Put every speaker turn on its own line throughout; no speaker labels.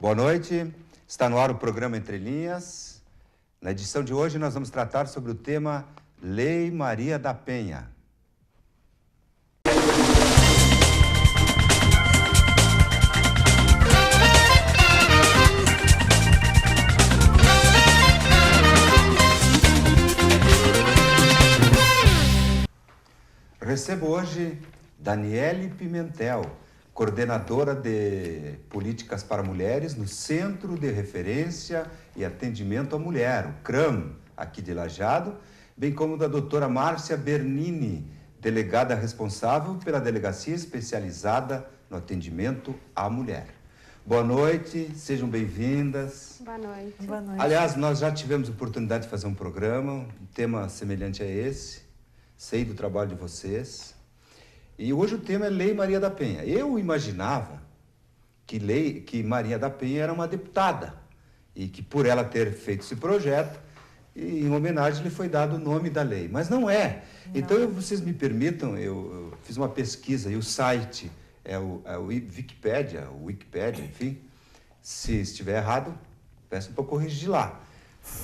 Boa noite, está no ar o programa Entre Linhas. Na edição de hoje nós vamos tratar sobre o tema Lei Maria da Penha. Recebo hoje Daniele Pimentel, coordenadora de Políticas para Mulheres no Centro de Referência e Atendimento à Mulher, o CRAM, aqui de Lajeado, bem como da doutora Márcia Bernini, delegada responsável pela Delegacia Especializada no Atendimento à Mulher. Boa noite, sejam bem-vindas.
Boa noite.
Boa noite.
Aliás, nós já tivemos oportunidade de fazer um programa, um tema semelhante a esse, sei do trabalho de vocês. E hoje o tema é Lei Maria da Penha. Eu imaginava que Maria da Penha era uma deputada e que por ela ter feito esse projeto, em homenagem lhe foi dado o nome da lei. Mas não é. Não. Então, vocês me permitam, eu fiz uma pesquisa e o site é o Wikipédia, enfim. Se estiver errado, peço para corrigir lá.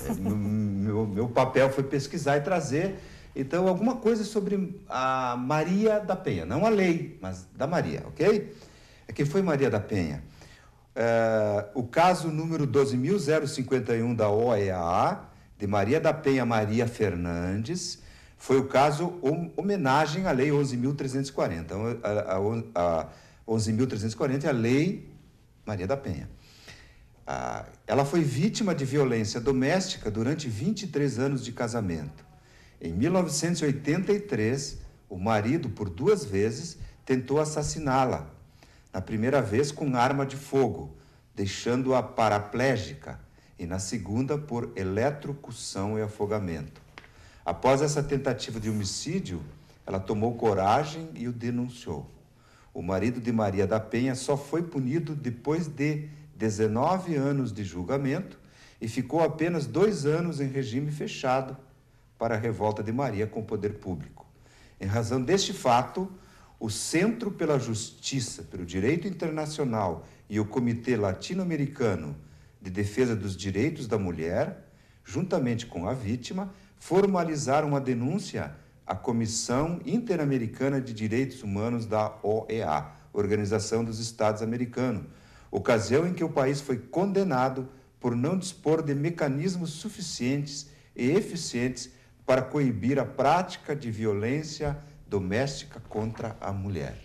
Meu papel foi pesquisar e trazer... Então, alguma coisa sobre a Maria da Penha, não a lei, mas da Maria, ok? Quem foi Maria da Penha? O caso número 12.051 da OEA, de Maria da Penha Maria Fernandes, foi o caso homenagem à Lei 11.340. A 11.340 é a Lei Maria da Penha. Ela foi vítima de violência doméstica durante 23 anos de casamento. Em 1983, o marido, por 2 vezes, tentou assassiná-la. Na primeira vez, com arma de fogo, deixando-a paraplégica, e na segunda, por eletrocução e afogamento. Após essa tentativa de homicídio, ela tomou coragem e o denunciou. O marido de Maria da Penha só foi punido depois de 19 anos de julgamento e ficou apenas 2 anos em regime fechado, para a revolta de Maria com o poder público. Em razão deste fato, o Centro pela Justiça, pelo Direito Internacional e o Comitê Latino-Americano de Defesa dos Direitos da Mulher, juntamente com a vítima, formalizaram uma denúncia à Comissão Interamericana de Direitos Humanos da OEA, Organização dos Estados Americanos, ocasião em que o país foi condenado por não dispor de mecanismos suficientes e eficientes para coibir a prática de violência doméstica contra a mulher.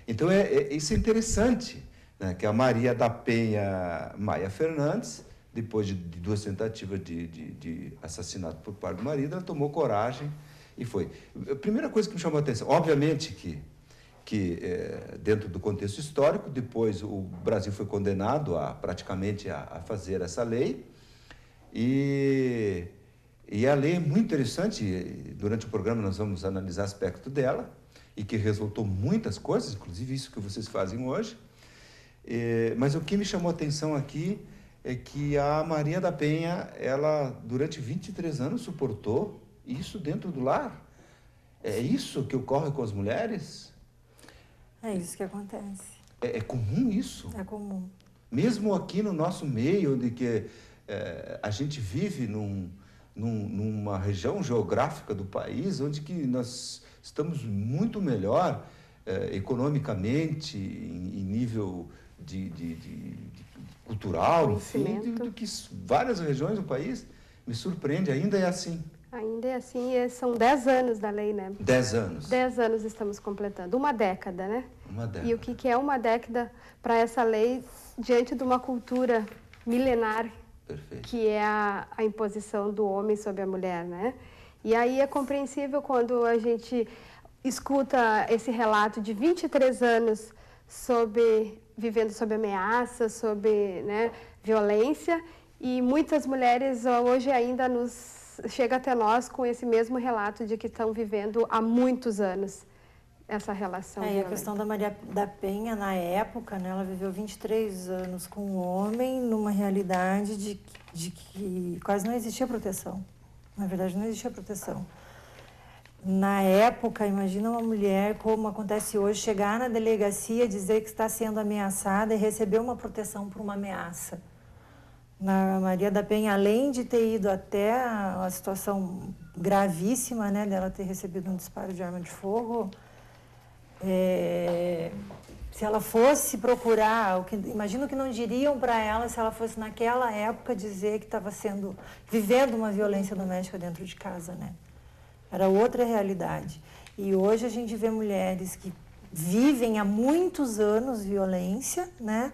Então, isso é interessante, né? Que a Maria da Penha Maia Fernandes, depois de 2 tentativas de assassinato por parte do marido, ela tomou coragem e foi. A primeira coisa que me chamou a atenção, obviamente que dentro do contexto histórico, depois o Brasil foi condenado praticamente a fazer essa lei, e a lei é muito interessante, durante o programa nós vamos analisar aspectos dela, e que resultou muitas coisas, inclusive isso que vocês fazem hoje. Mas o que me chamou a atenção aqui é que a Maria da Penha, ela durante 23 anos suportou isso dentro do lar. É isso que ocorre com as mulheres?
É isso que acontece.
É comum isso?
É comum.
Mesmo aqui no nosso meio, onde que a gente vive numa região geográfica do país onde que nós estamos muito melhor economicamente, em nível de cultural, enfim, do que várias regiões do país. Me surpreende, ainda é assim.
Ainda é assim, são 10 anos da lei, né?
10 anos.
10 anos estamos completando, uma década, né?
Uma década.
E o que é uma década para essa lei diante de uma cultura milenar?
Perfeito.
Que é a imposição do homem sobre a mulher, né? E aí é compreensível quando a gente escuta esse relato de 23 anos vivendo sob ameaça, sob, né, violência, e muitas mulheres hoje ainda chega até nós com esse mesmo relato de que estão vivendo há muitos anos essa relação.
E a questão da Maria da Penha, na época, né, ela viveu 23 anos com um homem numa realidade de que quase não existia proteção. Na verdade, não existia proteção. Na época, imagina uma mulher, como acontece hoje, chegar na delegacia, dizer que está sendo ameaçada e receber uma proteção por uma ameaça. Na Maria da Penha, além de ter ido até a situação gravíssima, né, dela ter recebido um disparo de arma de fogo, se ela fosse procurar, imagino que não diriam para ela se ela fosse naquela época dizer que estava vivendo uma violência doméstica dentro de casa, né? Era outra realidade. E hoje a gente vê mulheres que vivem há muitos anos violência, né?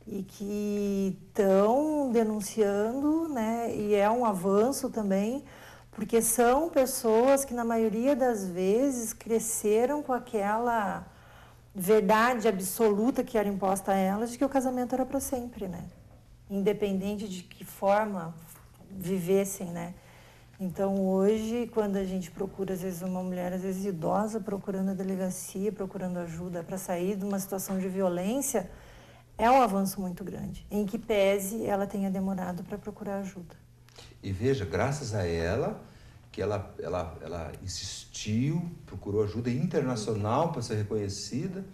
E que estão denunciando, né? E é um avanço também, porque são pessoas que, na maioria das vezes, cresceram com aquela verdade absoluta que era imposta a elas de que o casamento era para sempre, né? Independente de que forma vivessem, né? Então, hoje, quando a gente procura, às vezes, uma mulher, às vezes idosa, procurando a delegacia, procurando ajuda para sair de uma situação de violência, é um avanço muito grande, em que pese ela tenha demorado para procurar ajuda.
E veja, graças a ela, que ela insistiu, procurou ajuda internacional para ser reconhecida,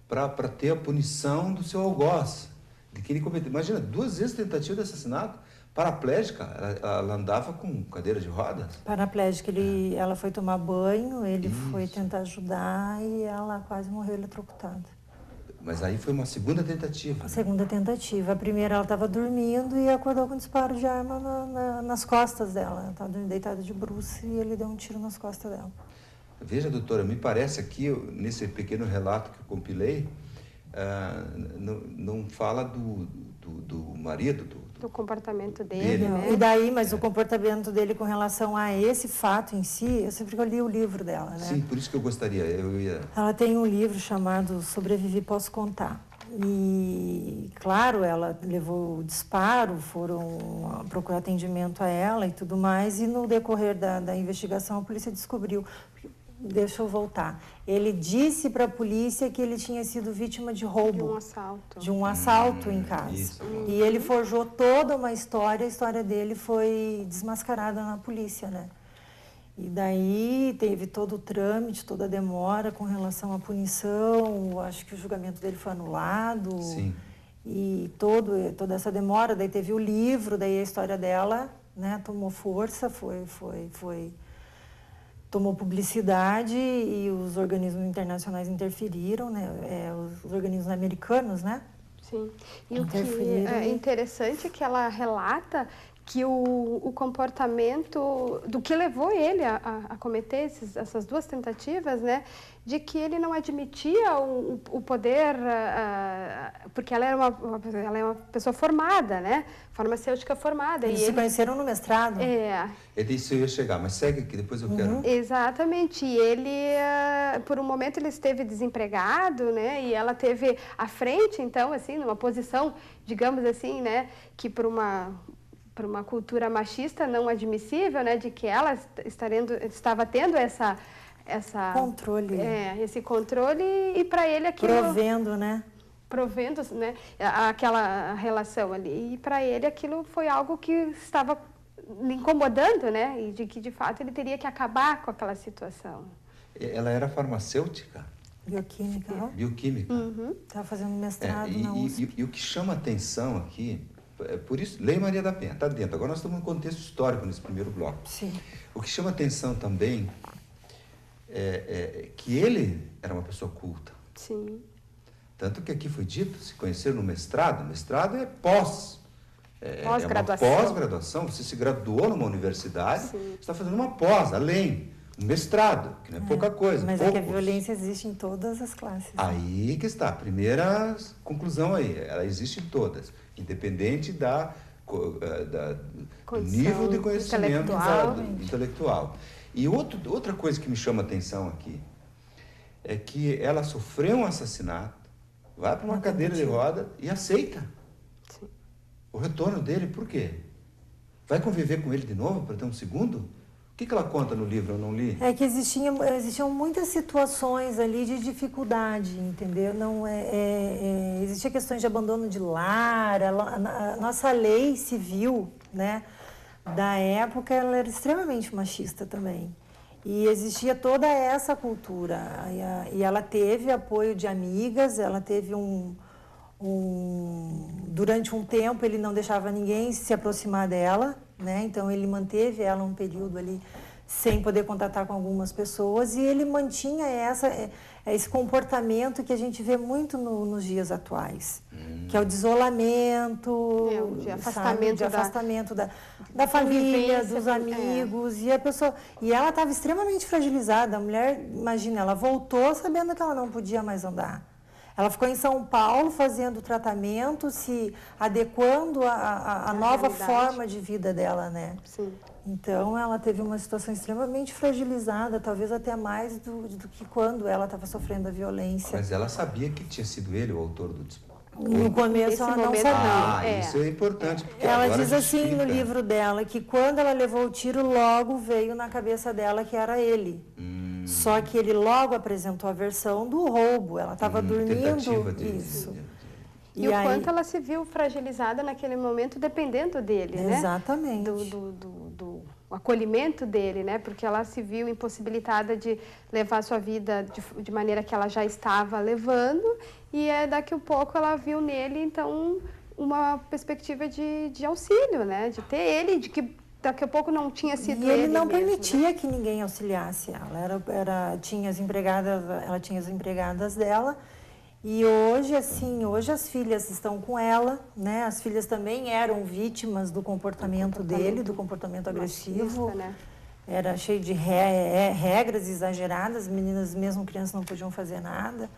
para ter a punição do seu algoz, de que ele cometeu. Imagina, 2 vezes tentativa de assassinato, paraplégica, ela andava com cadeira de rodas.
Paraplégica, ela foi tomar banho, ele foi tentar ajudar e ela quase morreu eletrocutada.
Mas aí foi uma segunda tentativa.
A segunda tentativa. A primeira, ela estava dormindo e acordou com um disparo de arma nas costas dela. Ela estava deitada de bruços e ele deu um tiro nas costas dela.
Veja, doutora, me parece aqui, nesse pequeno relato que eu compilei, não fala do marido,
do comportamento dele, né?
E daí, mas o comportamento dele com relação a esse fato em si, eu sempre li o livro dela, né?
Sim, por isso que eu gostaria.
Ela tem um livro chamado Sobrevivi, Posso Contar. E, claro, ela levou o disparo, foram procurar atendimento a ela e tudo mais, e no decorrer da investigação a polícia descobriu. Deixa eu voltar. Ele disse para a polícia que ele tinha sido vítima de roubo.
De um assalto.
De um assalto em casa.
Isso.
E ele forjou toda uma história, a história dele foi desmascarada na polícia, né? E daí teve todo o trâmite, toda a demora com relação à punição, acho que o julgamento dele foi anulado.
Sim.
E toda essa demora, daí teve o livro, daí a história dela, né, tomou força, tomou publicidade e os organismos internacionais interferiram, né? Os organismos americanos, né?
Sim. E o que é interessante é que ela relata que o comportamento do que levou ele a cometer essas 2 tentativas, né, de que ele não admitia o poder, porque ela é uma pessoa formada, né, farmacêutica formada.
Eles se conheceram no mestrado.
É disso eu ia chegar, mas segue aqui, depois eu quero.
Exatamente, e ele, por um momento, ele esteve desempregado, né, e ela teve à frente, então, assim, numa posição, digamos assim, né, que por uma cultura machista não admissível, né, de que ela estava tendo essa
controle.
Esse controle e para ele aquilo provendo, né, aquela relação ali, e para ele aquilo foi algo que estava lhe incomodando, né, e de que de fato ele teria que acabar com aquela situação.
Ela era farmacêutica?
Bioquímica.
Bioquímica.
Estava fazendo mestrado na USP.
E o que chama atenção aqui, por isso, Lei Maria da Penha, está dentro. Agora nós estamos num contexto histórico nesse primeiro bloco.
Sim.
O que chama atenção também é que ele era uma pessoa culta.
Sim.
Tanto que aqui foi dito, se conheceram no mestrado. Mestrado é pós-graduação. Pós-graduação. Você se graduou numa universidade, você está fazendo uma pós, além. Um mestrado, que não é pouca coisa.
Mas é que a violência existe em todas as classes.
Aí que está. A primeira conclusão aí. Ela existe em todas. Independente do nível de conhecimento intelectual. E outra coisa que me chama a atenção aqui é que ela sofreu um assassinato, vai para uma cadeira de roda e aceita.
Sim.
O retorno dele, por quê? Vai conviver com ele de novo para ter um segundo? O que ela conta no livro? Eu não li.
É que existiam muitas situações ali de dificuldade, entendeu? Não existia questões de abandono de lar, a nossa lei civil, né, da época, ela era extremamente machista também. E existia toda essa cultura. E ela teve apoio de amigas, ela teve durante um tempo ele não deixava ninguém se aproximar dela, né? Então ele manteve ela um período ali sem poder contatar com algumas pessoas e ele mantinha esse comportamento que a gente vê muito nos dias atuais, que é o de isolamento,
de afastamento,
da família, dos amigos, e ela estava extremamente fragilizada. A mulher, imagina, ela voltou sabendo que ela não podia mais andar. Ela ficou em São Paulo fazendo tratamento, se adequando à nova forma de vida dela, né?
Sim.
Então, ela teve uma situação extremamente fragilizada, talvez até mais do que quando ela estava sofrendo a violência.
Mas ela sabia que tinha sido ele o autor do disparo?
No começo, ela não sabia.
Isso é importante. Porque
ela diz assim no livro dela, que quando ela levou o tiro, logo veio na cabeça dela que era ele. Só que ele logo apresentou a versão do roubo. Ela estava dormindo. Isso.
E o quanto ela se viu fragilizada naquele momento, dependendo dele, né?
Exatamente.
Do acolhimento dele, né? Porque ela se viu impossibilitada de levar sua vida de maneira que ela já estava levando. E daqui a pouco ela viu nele, então, uma perspectiva de auxílio, né? De ter ele, de que daqui a pouco não tinha sido ele.
E ele não
mesmo,
permitia,
né?
Que ninguém auxiliasse ela. Ela tinha as empregadas dela. E hoje, assim, as filhas estão com ela, né? As filhas também eram vítimas do comportamento dele, do comportamento agressivo.
Machista, né?
Era cheio de regras exageradas, meninas, mesmo crianças, não podiam fazer nada.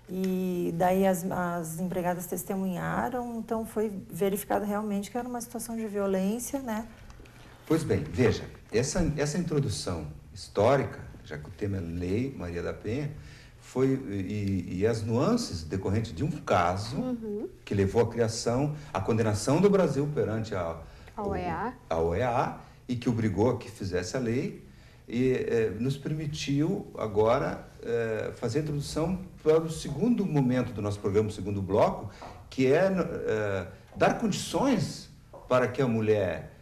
E daí as empregadas testemunharam, então foi verificado realmente que era uma situação de violência, né?
Pois bem, veja, essa introdução histórica, já que o tema é Lei Maria da Penha, e as nuances decorrentes de um caso que levou à condenação do Brasil perante a OEA e que obrigou a que fizesse a lei e nos permitiu agora fazer a introdução para o segundo momento do nosso programa, o segundo bloco, que é dar condições para que a mulher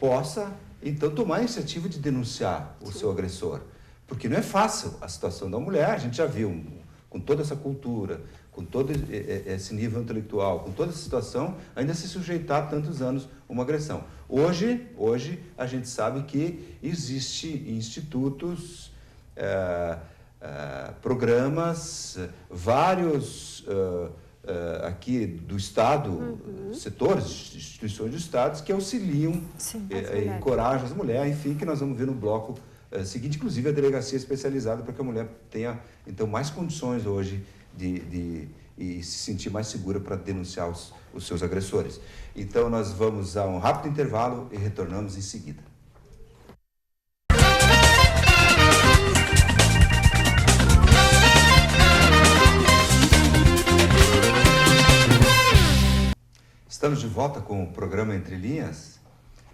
possa, então, tomar a iniciativa de denunciar o seu agressor. Porque não é fácil a situação da mulher, a gente já viu, com toda essa cultura, com todo esse nível intelectual, com toda essa situação, ainda se sujeitar a tantos anos uma agressão. Hoje a gente sabe que existem institutos, programas, vários aqui do Estado, setores, instituições do Estado que auxiliam e encorajam as mulheres, enfim, que nós vamos ver no bloco seguinte, inclusive a delegacia especializada para que a mulher tenha, então, mais condições hoje de se sentir mais segura para denunciar os seus agressores. Então, nós vamos a um rápido intervalo e retornamos em seguida. Estamos de volta com o programa Entre Linhas.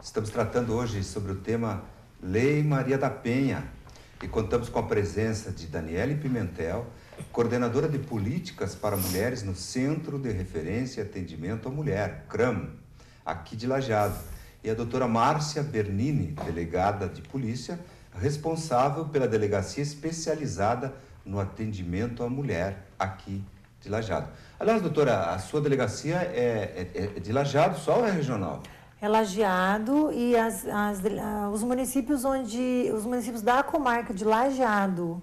Estamos tratando hoje sobre o tema Lei Maria da Penha e contamos com a presença de Daniele Pimentel, coordenadora de políticas para mulheres no Centro de Referência e Atendimento à Mulher, CRAM, aqui de Lajeado, e a doutora Márcia Bernini, delegada de polícia, responsável pela delegacia especializada no atendimento à mulher aqui de Lajeado. Aliás, doutora, a sua delegacia é de Lajeado só ou é regional?
É Lajeado e os municípios da comarca de Lajeado,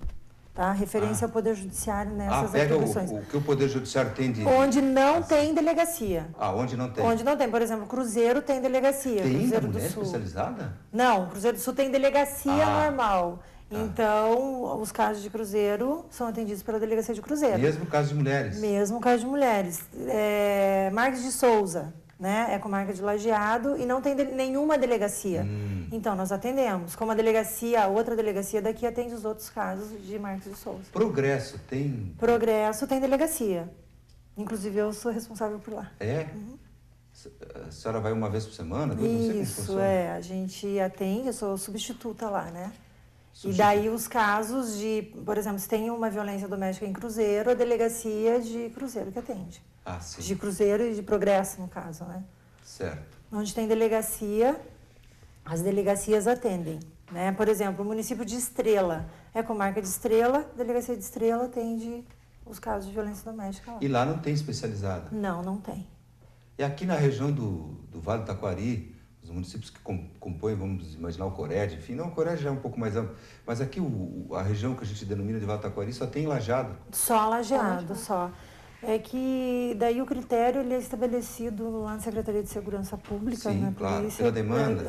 tá? Referência ao Poder Judiciário nessas atribuições.
O que o Poder Judiciário tem de...
Onde não tem delegacia.
Onde não tem?
Onde não tem. Por exemplo, Cruzeiro tem delegacia.
Tem
Cruzeiro
mulher
do Sul.
Especializada?
Não, Cruzeiro do Sul tem delegacia normal. Então, os casos de Cruzeiro são atendidos pela delegacia de Cruzeiro.
Mesmo caso de mulheres?
Mesmo caso de mulheres. Marques de Souza, né? É comarca de Lajeado e não tem nenhuma delegacia. Então, nós atendemos. Como a outra delegacia daqui atende os outros casos de Marques de Souza.
Progresso tem?
Progresso tem delegacia. Inclusive, eu sou responsável por lá.
É? A senhora vai uma vez por semana? Não sei como funciona.
A gente atende, eu sou substituta lá, né? E daí os casos de, por exemplo, se tem uma violência doméstica em Cruzeiro, a delegacia de Cruzeiro que atende.
Sim.
De Cruzeiro e de Progresso, no caso, né?
Certo.
Onde tem delegacia, as delegacias atendem, né? Por exemplo, o município de Estrela é comarca de Estrela, a delegacia de Estrela atende os casos de violência doméstica lá.
E lá não tem especializada?
Não, não tem.
E aqui na região do Vale do Taquari, os municípios que compõem, vamos imaginar o Cored, enfim, não, o Cored já é um pouco mais amplo, mas aqui a região que a gente denomina de Vale do Taquari só tem Lajeado.
Só Lajeado, só. É que daí o critério ele é estabelecido lá na Secretaria de Segurança Pública,
Sim,
né?
claro, pela demanda.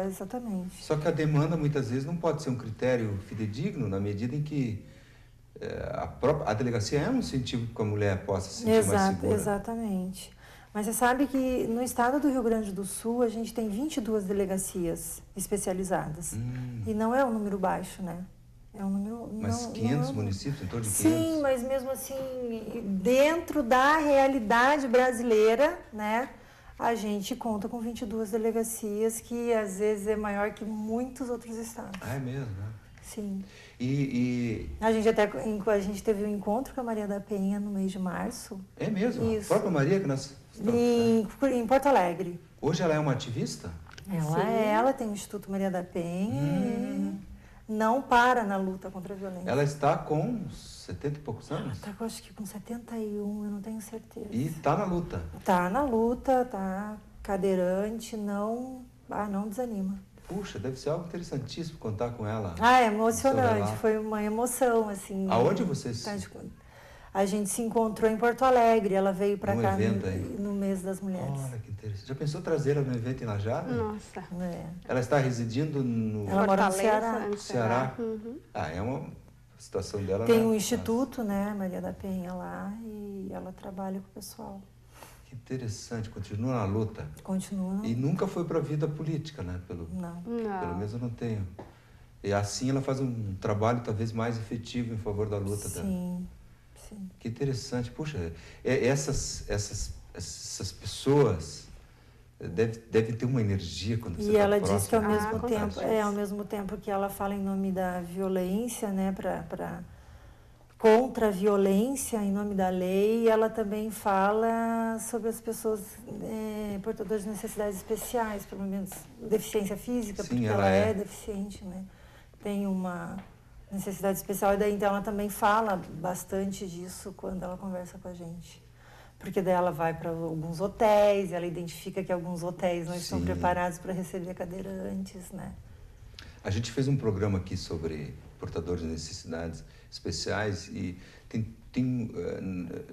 Exatamente.
Só que a demanda muitas vezes não pode ser um critério fidedigno na medida em que a delegacia é um incentivo para que a mulher possa se sentir mais segura.
Exatamente. Mas você sabe que no estado do Rio Grande do Sul a gente tem 22 delegacias especializadas. E não é um número baixo, né? É um número...
Mas 500 municípios, em torno de 500?
Sim, mas mesmo assim, dentro da realidade brasileira, né? A gente conta com 22 delegacias, que às vezes é maior que muitos outros estados.
Ah, é mesmo, né?
Sim.
A
gente teve um encontro com a Maria da Penha no mês de março.
É mesmo?
Isso.
A própria Maria que nós...
Em Porto Alegre.
Hoje ela é uma ativista?
Ela tem o Instituto Maria da Penha e não para na luta contra a violência.
Ela está com 70 e poucos anos?
Está, acho que com 71, eu não tenho certeza.
E está na luta?
Está na luta, está cadeirante, não desanima.
Puxa, deve ser algo interessantíssimo contar com ela.
É emocionante, foi uma emoção, assim.
Aonde vocês...
A gente se encontrou em Porto Alegre, ela veio para cá no mês das mulheres.
Olha que interessante. Já pensou trazer ela no evento em Lajeado?
Nossa.
Ela está residindo no...
Ela mora no Ceará.
Ceará. É uma situação dela...
Tem um instituto, né, Maria da Penha lá, e ela trabalha com o pessoal.
Que interessante, continua na luta.
Continua.
E nunca foi para a vida política, né? Pelo menos eu não tenho. E assim ela faz um trabalho talvez mais efetivo em favor da luta.
Sim.
Que interessante. Puxa, essas pessoas devem ter uma energia quando você está próximo.
E ela diz que ao mesmo tempo que ela fala em nome da violência, né, contra a violência em nome da lei, ela também fala sobre as pessoas portadoras de necessidades especiais, pelo menos deficiência física, porque ela é deficiente, né? Tem uma necessidade especial, e daí então ela também fala bastante disso quando ela conversa com a gente. Porque daí ela vai para alguns hotéis, ela identifica que alguns hotéis não estão preparados para receber cadeirantes, né?
A gente fez um programa aqui sobre portadores de necessidades especiais e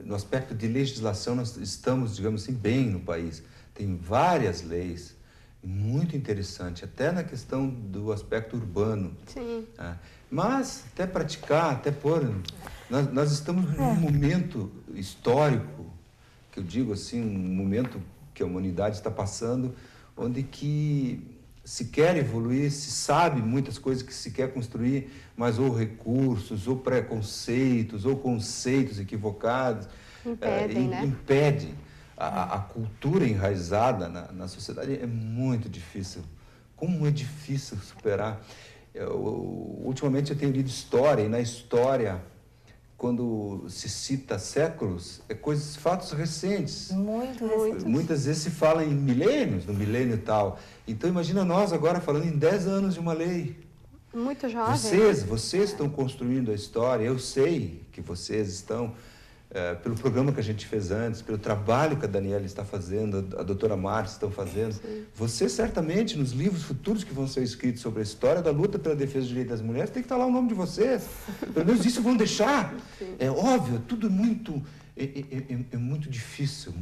no aspecto de legislação nós estamos, digamos assim, bem no país. Tem várias leis, muito interessante, até na questão do aspecto urbano.
Sim.
Mas até praticar, até pôr... Nós estamos num momento histórico, que eu digo assim, um momento que a humanidade está passando, onde que se quer evoluir, se sabe muitas coisas que se quer construir, mas ou recursos, ou preconceitos, ou conceitos equivocados impedem. A cultura enraizada na sociedade é muito difícil. Como é difícil superar. Ultimamente eu tenho lido história, e na história, quando se cita séculos, fatos recentes.
Muito recentes.
Muitas vezes se fala em milênios, no milênio tal. Então imagina nós agora falando em 10 anos de uma lei.
Muito jovem.
Vocês estão construindo a história, eu sei que vocês estão, pelo programa que a gente fez antes, pelo trabalho que a Daniela está fazendo, a doutora Márcia estão fazendo. Sim. Vocês certamente, nos livros futuros que vão ser escritos sobre a história da luta pela defesa dos direitos das mulheres, tem que estar lá o nome de vocês. Pelo menos isso vão deixar. Sim. É óbvio, tudo muito difícil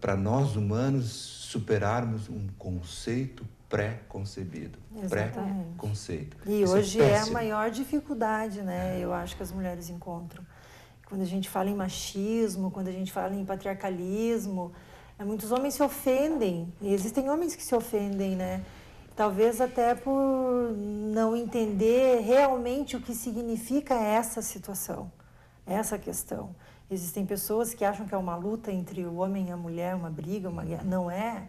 para nós humanos superarmos um conceito pré-concebido. Pré-conceito.
E isso hoje é a maior dificuldade, né? Eu acho que as mulheres encontram. Quando a gente fala em machismo, quando a gente fala em patriarcalismo, muitos homens se ofendem. E existem homens que se ofendem, né? Talvez até por não entender realmente o que significa essa situação, essa questão. Existem pessoas que acham que é uma luta entre o homem e a mulher, uma briga, uma guerra. Não é.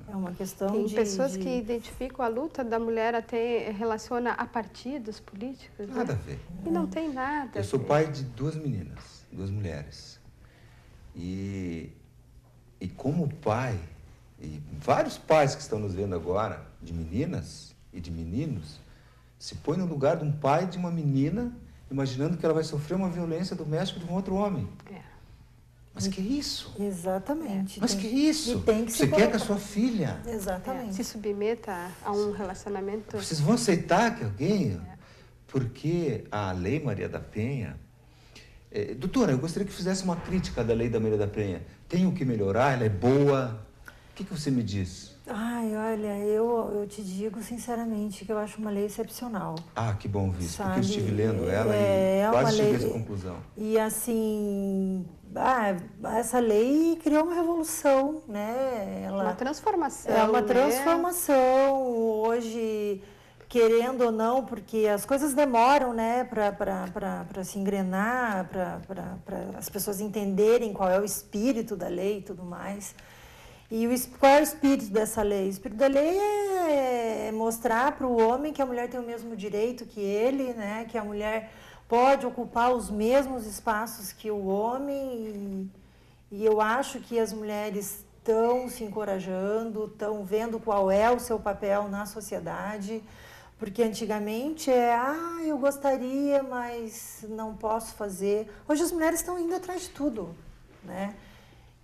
É uma questão
Tem pessoas que identificam a luta da mulher até relaciona a partidos políticos.
Nada a ver.
E não tem nada.
Eu sou pai de 2 meninas, 2 mulheres. E como pai, e vários pais que estão nos vendo agora, de meninas e de meninos, se põem no lugar de um pai de uma menina, imaginando que ela vai sofrer uma violência doméstica de um outro homem. Mas que é isso?
Exatamente.
Mas que é isso? Você quer que a sua filha...
Exatamente.
Se submeta a um relacionamento...
Vocês vão aceitar que alguém... Porque a Lei Maria da Penha... doutora, eu gostaria que fizesse uma crítica da Lei da Maria da Penha. Tem o que melhorar? Ela é boa? O que você me diz?
Ai, olha, eu te digo sinceramente que eu acho uma lei excepcional.
Ah, que bom, Vice,
Sabe?
porque eu estive lendo ela
É
e quase
uma
cheguei a
lei...
essa conclusão.
E assim, essa lei criou uma revolução, né?
Uma transformação.
É uma
né?
transformação, hoje, querendo ou não, porque as coisas demoram, né, para se engrenar, para as pessoas entenderem qual é o espírito da lei e tudo mais. E qual é o espírito dessa lei? O espírito da lei é mostrar para o homem que a mulher tem o mesmo direito que ele, né? Que a mulher pode ocupar os mesmos espaços que o homem. E eu acho que as mulheres estão se encorajando, estão vendo qual é o seu papel na sociedade. Porque antigamente eu gostaria, mas não posso fazer. Hoje as mulheres estão indo atrás de tudo, né?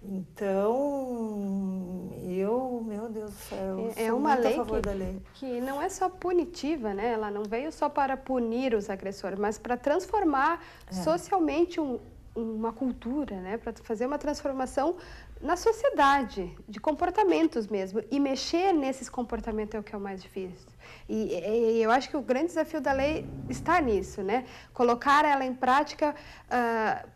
Então, meu Deus do céu, sou
uma
muito
lei
a favor da lei.
Que não é só punitiva, né? Ela não veio só para punir os agressores, mas para transformar socialmente uma cultura, né? Para fazer uma transformação na sociedade, de comportamentos mesmo. E mexer nesses comportamentos é o que é o mais difícil. E eu acho que o grande desafio da lei está nisso, né? Colocar ela em prática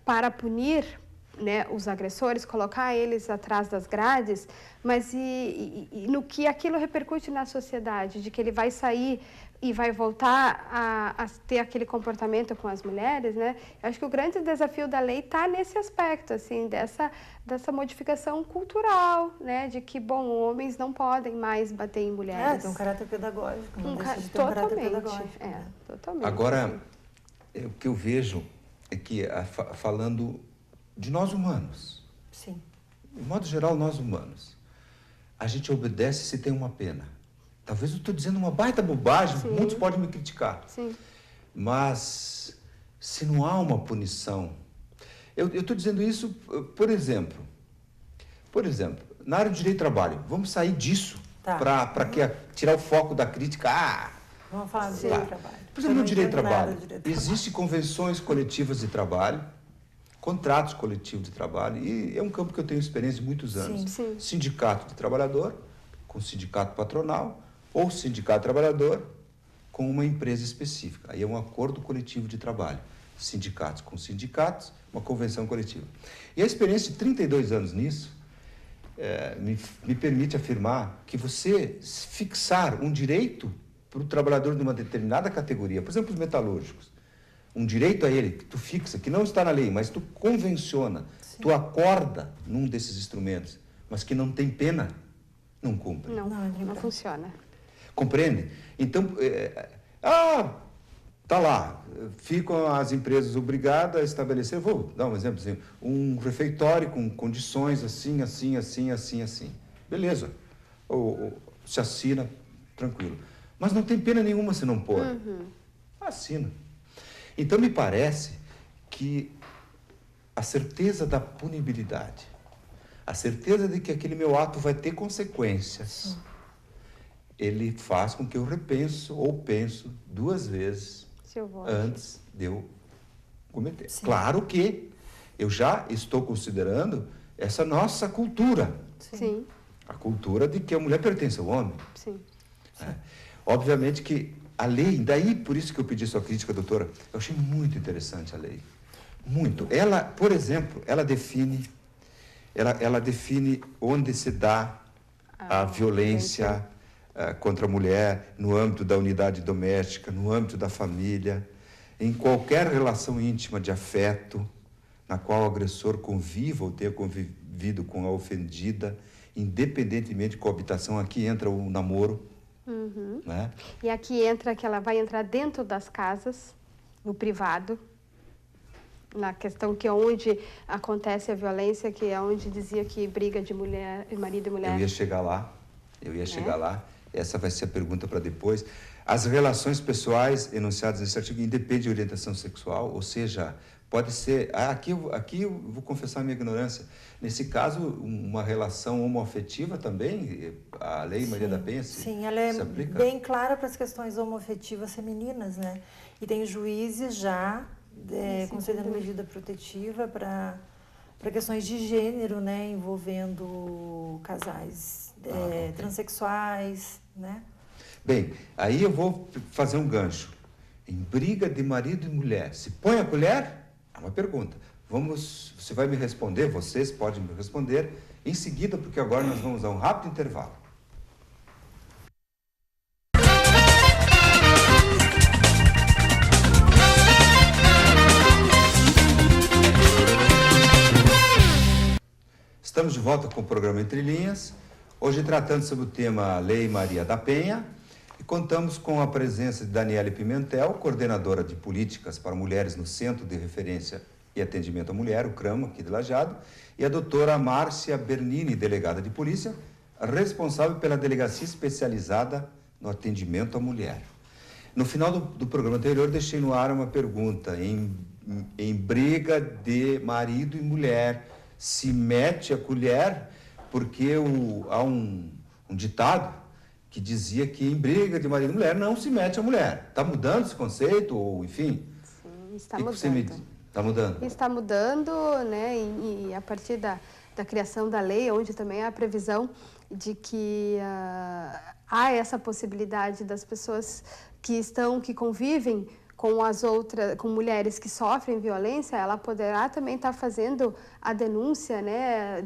para punir, né, os agressores, colocar eles atrás das grades, mas e no que aquilo repercute na sociedade, de que ele vai sair e vai voltar a ter aquele comportamento com as mulheres, né? Eu acho que o grande desafio da lei está nesse aspecto, assim, dessa modificação cultural, né? De que, bom, homens não podem mais bater em mulheres.
Tem um caráter pedagógico, não deixa de ter
totalmente,
um caráter pedagógico.
Totalmente.
Agora, o que eu vejo é que, falando de nós humanos.
Sim.
De modo geral, nós humanos. A gente obedece se tem uma pena. Talvez eu estou dizendo uma baita bobagem,
Sim.
muitos podem me criticar.
Sim.
Mas, se não há uma punição... Eu estou dizendo isso, por exemplo, na área do direito do trabalho. Vamos sair disso para tirar o foco da crítica.
Vamos falar do direito do trabalho.
Por exemplo, no direito do trabalho, existem convenções coletivas de trabalho, contratos coletivos de trabalho, e é um campo que eu tenho experiência de muitos anos.
Sim.
Sindicato de trabalhador, com sindicato patronal, ou sindicato trabalhador com uma empresa específica. Aí é um acordo coletivo de trabalho. Sindicatos com sindicatos, uma convenção coletiva. E a experiência de 32 anos nisso me permite afirmar que você fixar um direito para o trabalhador de uma determinada categoria, por exemplo, os metalúrgicos, um direito a ele que tu fixa, que não está na lei, mas tu convenciona, tu acorda num desses instrumentos, mas que não tem pena, não cumpre.
Não funciona.
Compreende? Então, tá lá, ficam as empresas obrigadas a estabelecer, vou dar um exemplo assim, um refeitório com condições assim. Beleza. Ou se assina, tranquilo. Mas não tem pena nenhuma se não pôr. Assina. Então, me parece que a certeza da punibilidade, a certeza de que aquele meu ato vai ter consequências, ele faz com que eu repenso ou penso duas vezes antes de eu cometer. Sim. Claro que eu já estou considerando essa nossa cultura.
Sim.
A cultura de que a mulher pertence ao homem.
Sim.
Obviamente que a lei, daí por isso que eu pedi sua crítica, doutora, eu achei muito interessante a lei. Muito. Ela, por exemplo, ela define onde se dá a violência contra a mulher, no âmbito da unidade doméstica, no âmbito da família, em qualquer relação íntima de afeto, na qual o agressor conviva ou tenha convivido com a ofendida, independentemente de coabitação. Aqui entra o namoro. Né?
E aqui entra que ela vai entrar dentro das casas, no privado. na questão que é onde acontece a violência, que é onde dizia que briga de mulher, marido e mulher.
Eu ia chegar lá. Essa vai ser a pergunta para depois. As relações pessoais enunciadas nesse artigo independem de orientação sexual, ou seja, pode ser... Aqui eu vou confessar a minha ignorância. Nesse caso, uma relação homoafetiva também, a Lei Maria da Penha
Sim, ela é bem clara para as questões homoafetivas femininas, né? E tem juízes já concedendo medida protetiva para questões de gênero, né? Envolvendo casais transexuais, né?
Bem, aí eu vou fazer um gancho. Em briga de marido e mulher, se põe a colher? É uma pergunta. Você vai me responder, vocês podem me responder em seguida, porque agora nós vamos a um rápido intervalo. Estamos de volta com o programa Entre Linhas, hoje tratando sobre o tema Lei Maria da Penha, e contamos com a presença de Daniele Pimentel, coordenadora de políticas para mulheres no Centro de Referência e Atendimento à Mulher, o CRAM, aqui de Lajeado, e a doutora Márcia Bernini, delegada de polícia, responsável pela delegacia especializada no atendimento à mulher. No final do programa anterior, deixei no ar uma pergunta. Em briga de marido e mulher, se mete a colher? Porque há um ditado que dizia que em briga de marido e mulher não se mete a mulher. Está mudando esse conceito, ou enfim?
Sim, está mudando.
Está mudando?
Está mudando, né? E a partir da criação da lei, onde também há a previsão de que há essa possibilidade das pessoas que convivem com mulheres que sofrem violência, ela poderá também estar fazendo a denúncia, né,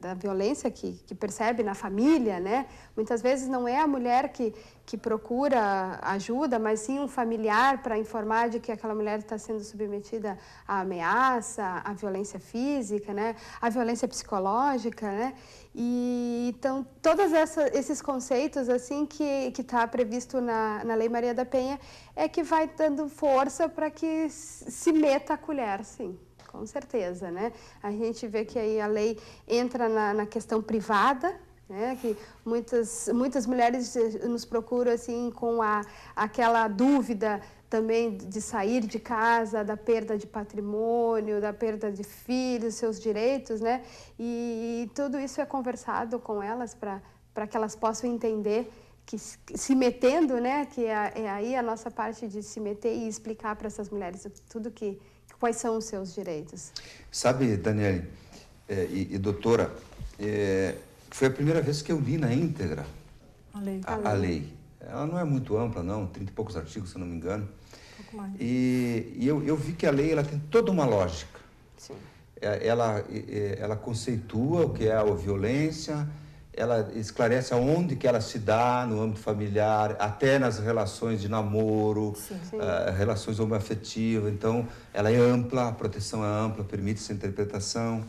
da violência que percebe na família, né? Muitas vezes não é a mulher que procura ajuda, mas sim um familiar para informar de que aquela mulher está sendo submetida à ameaça, à violência física, né, à violência psicológica, né? E então todos esses conceitos assim que está previsto na Lei Maria da Penha é que vai dando força para que se meta a colher, sim, com certeza, né? A gente vê que aí a lei entra na questão privada, né? Que muitas mulheres nos procuram assim com aquela dúvida também de sair de casa, da perda de patrimônio, da perda de filhos, seus direitos, né? E tudo isso é conversado com elas para que elas possam entender que se metendo, né? Que é aí a nossa parte de se meter e explicar para essas mulheres quais são os seus direitos.
Sabe, Daniele e doutora, foi a primeira vez que eu li na íntegra a lei. Ela não é muito ampla, não, 30 e poucos artigos, se eu não me engano.
Um pouco mais.
E eu vi que a lei ela tem toda uma lógica.
Sim.
Ela conceitua o que é a violência, ela esclarece aonde que ela se dá no âmbito familiar, até nas relações de namoro, relações homoafetivas. Então, ela é ampla, a proteção é ampla, permite essa interpretação.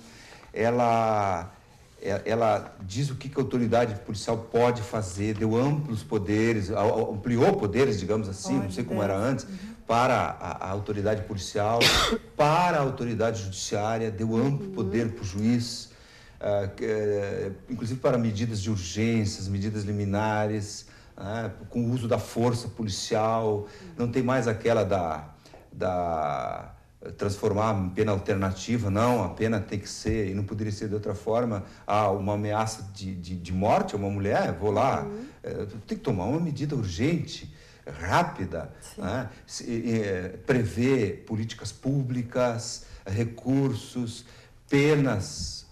Ela diz o que a autoridade policial pode fazer, deu amplos poderes, ampliou poderes, digamos assim, não sei como era antes, para a autoridade policial, para a autoridade judiciária, deu amplo poder para o juiz, inclusive para medidas de urgências, medidas liminares, com o uso da força policial. Não tem mais aquela transformar em pena alternativa, não, a pena tem que ser, e não poderia ser de outra forma, uma ameaça de morte a uma mulher, vou lá, tem que tomar uma medida urgente, rápida, né? Prever políticas públicas, recursos, penas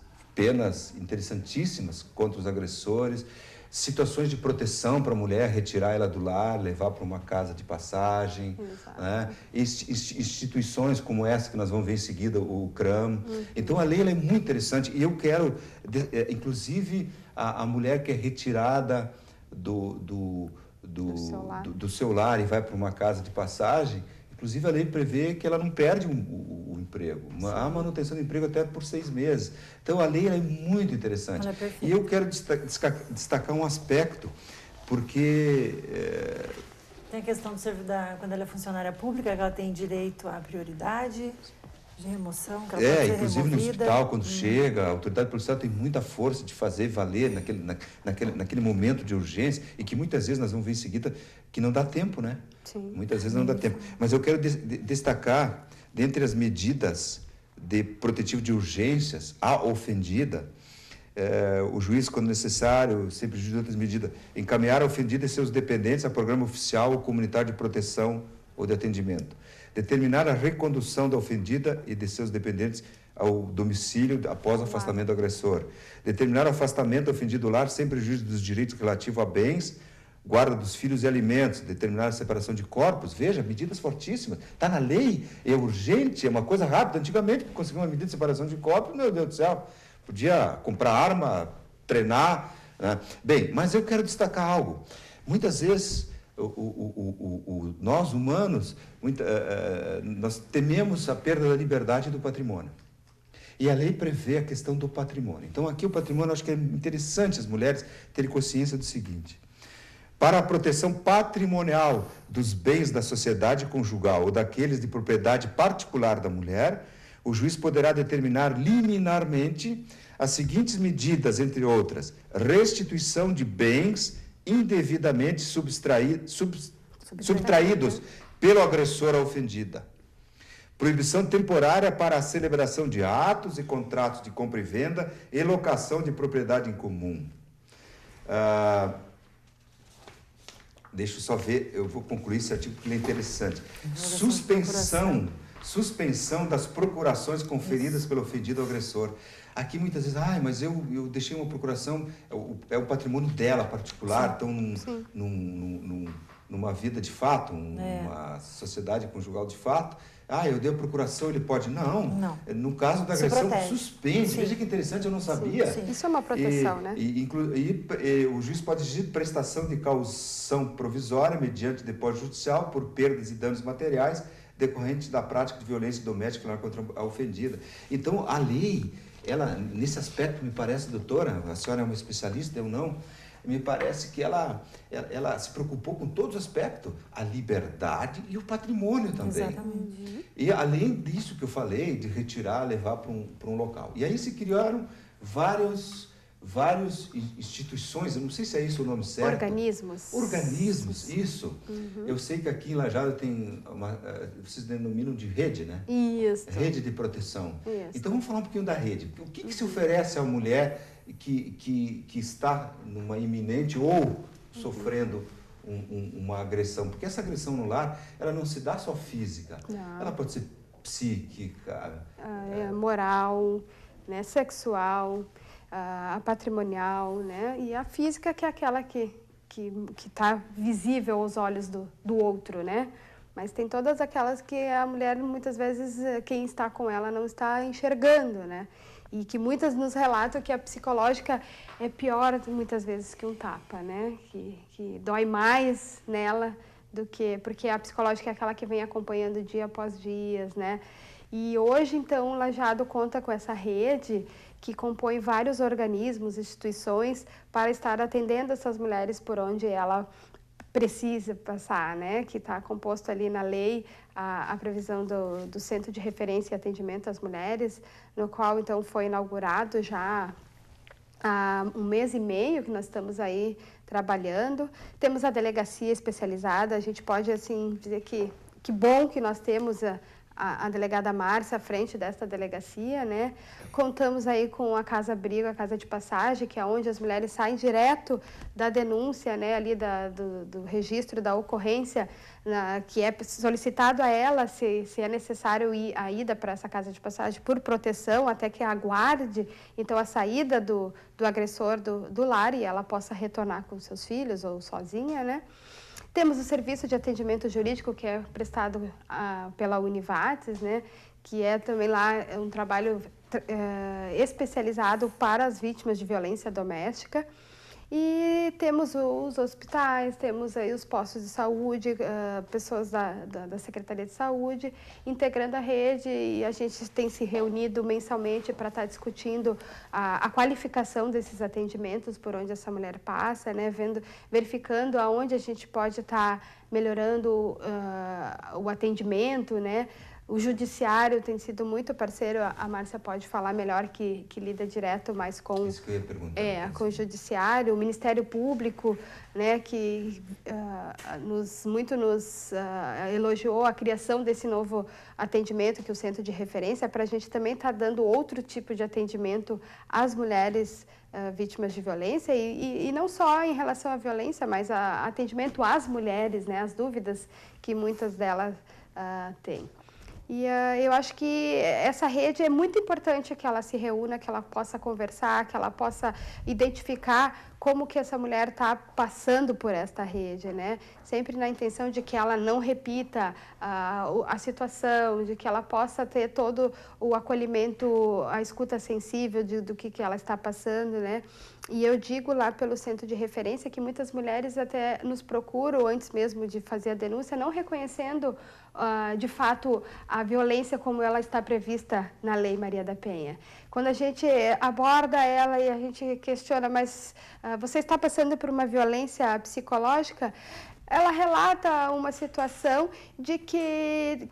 interessantíssimas contra os agressores, situações de proteção para a mulher, retirar ela do lar, levar para uma casa de passagem, né? Instituições como essa que nós vamos ver em seguida, o CRAM. Então, a lei ela é muito interessante e eu quero, inclusive, a mulher que é retirada do seu lar e vai para uma casa de passagem, inclusive a lei prevê que ela não perde o emprego, a manutenção do emprego até por 6 meses. Então a lei é muito interessante. E eu quero destacar um aspecto, porque...
Tem a questão quando ela é funcionária pública, ela tem direito à prioridade. De remoção, que ela pode ser
inclusive
removida.
no hospital, quando chega, a autoridade policial tem muita força de fazer valer naquele momento de urgência, e que muitas vezes nós vamos ver em seguida que não dá tempo, né?
Sim.
Muitas vezes não dá tempo. Mas eu quero destacar, dentre as medidas de protetivo de urgências à ofendida, o juiz, quando necessário, sempre juiz de outras medidas, encaminhar a ofendida e seus dependentes a programa oficial ou comunitário de proteção ou de atendimento. Determinar a recondução da ofendida e de seus dependentes ao domicílio após o afastamento do agressor. Determinar o afastamento do ofendido do lar sem prejuízo dos direitos relativos a bens, guarda dos filhos e alimentos. Determinar a separação de corpos. Veja, medidas fortíssimas. Está na lei, é urgente, é uma coisa rápida. Antigamente, para conseguir uma medida de separação de corpos, meu Deus do céu, podia comprar arma, treinar, né? Bem, mas eu quero destacar algo. Muitas vezes, nós humanos, nós tememos a perda da liberdade e do patrimônio. E a lei prevê a questão do patrimônio. Então, aqui o patrimônio, eu acho que é interessante as mulheres terem consciência do seguinte: para a proteção patrimonial dos bens da sociedade conjugal ou daqueles de propriedade particular da mulher, o juiz poderá determinar liminarmente as seguintes medidas, entre outras: restituição de bens indevidamente subtraídos pelo agressor à ofendida. Proibição temporária para a celebração de atos e contratos de compra e venda e locação de propriedade em comum. Deixa eu só ver, eu vou concluir esse artigo porque ele é interessante. Suspensão das procurações conferidas pelo ofendido ao agressor. Aqui muitas vezes, mas eu deixei uma procuração, é o patrimônio dela particular, então numa vida de fato, uma sociedade conjugal de fato, eu dei a procuração, ele pode. Não. No caso da agressão, suspende. Sim. Veja que interessante, eu não sabia.
Sim. Isso é uma proteção, né?
E o juiz pode exigir prestação de caução provisória mediante depósito judicial por perdas e danos materiais decorrentes da prática de violência doméstica contra a ofendida. Então, a lei, ela, nesse aspecto, me parece, doutora, a senhora é uma especialista, eu não, me parece que ela se preocupou com todos os aspectos, a liberdade e o patrimônio também.
Exatamente.
E além disso que eu falei, de retirar, levar para um local. E aí se criaram várias instituições, eu não sei se é isso o nome certo. Organismos, isso. Uhum. Eu sei que aqui em Lajeado tem vocês denominam de rede, né?
Isso.
Rede de proteção.
Isso.
Então vamos falar um pouquinho da rede. O que se oferece à mulher que está numa iminente ou sofrendo uma agressão? Porque essa agressão no lar, ela não se dá só física. Não. Ela pode ser psíquica.
Moral, né, sexual, a patrimonial, né, e a física, que é aquela que está visível aos olhos do outro, né? Mas tem todas aquelas que a mulher, muitas vezes, quem está com ela não está enxergando, né? E que muitas nos relatam que a psicológica é pior, muitas vezes, que um tapa, né? Que dói mais nela do que... Porque a psicológica é aquela que vem acompanhando dia após dia, né? E hoje, então, o Lajeado conta com essa rede que compõe vários organismos, instituições, para estar atendendo essas mulheres por onde ela precisa passar, né? Que está composto ali na lei a previsão do Centro de Referência e Atendimento às Mulheres, no qual, então, foi inaugurado já há 1 mês e meio que nós estamos aí trabalhando. Temos a delegacia especializada, a gente pode, assim, dizer que bom que nós temos a delegada Márcia à frente desta delegacia, né? Contamos aí com a Casa Abrigo, a Casa de Passagem, que é onde as mulheres saem direto da denúncia, né? Ali do registro da ocorrência, que é solicitado a ela se é necessário a ida para essa Casa de Passagem por proteção, até que aguarde, então, a saída do agressor do lar e ela possa retornar com seus filhos ou sozinha, né? Temos o serviço de atendimento jurídico, que é prestado pela Univates, né? Que é também lá um trabalho especializado para as vítimas de violência doméstica. E temos os hospitais, temos aí os postos de saúde, pessoas da Secretaria de Saúde, integrando a rede, e a gente tem se reunido mensalmente para estar discutindo a qualificação desses atendimentos por onde essa mulher passa, né? Verificando aonde a gente pode estar melhorando o atendimento, né? O judiciário tem sido muito parceiro, a Márcia pode falar melhor, que lida direto mais com,
Isso que eu ia perguntar.
com o judiciário, o Ministério Público, né, que nos elogiou a criação desse novo atendimento, que é o Centro de Referência, para a gente também estar dando outro tipo de atendimento às mulheres vítimas de violência, e não só em relação à violência, mas atendimento às mulheres, né, as dúvidas que muitas delas têm. E eu acho que essa rede é muito importante que ela se reúna, que ela possa conversar, que ela possa identificar como que essa mulher está passando por esta rede, né? Sempre na intenção de que ela não repita a situação, de que ela possa ter todo o acolhimento, a escuta sensível do que ela está passando, né? E eu digo lá pelo Centro de Referência que muitas mulheres até nos procuram antes mesmo de fazer a denúncia, não reconhecendo de fato a violência como ela está prevista na Lei Maria da Penha. Quando a gente aborda ela e a gente questiona, mas você está passando por uma violência psicológica? Ela relata uma situação de que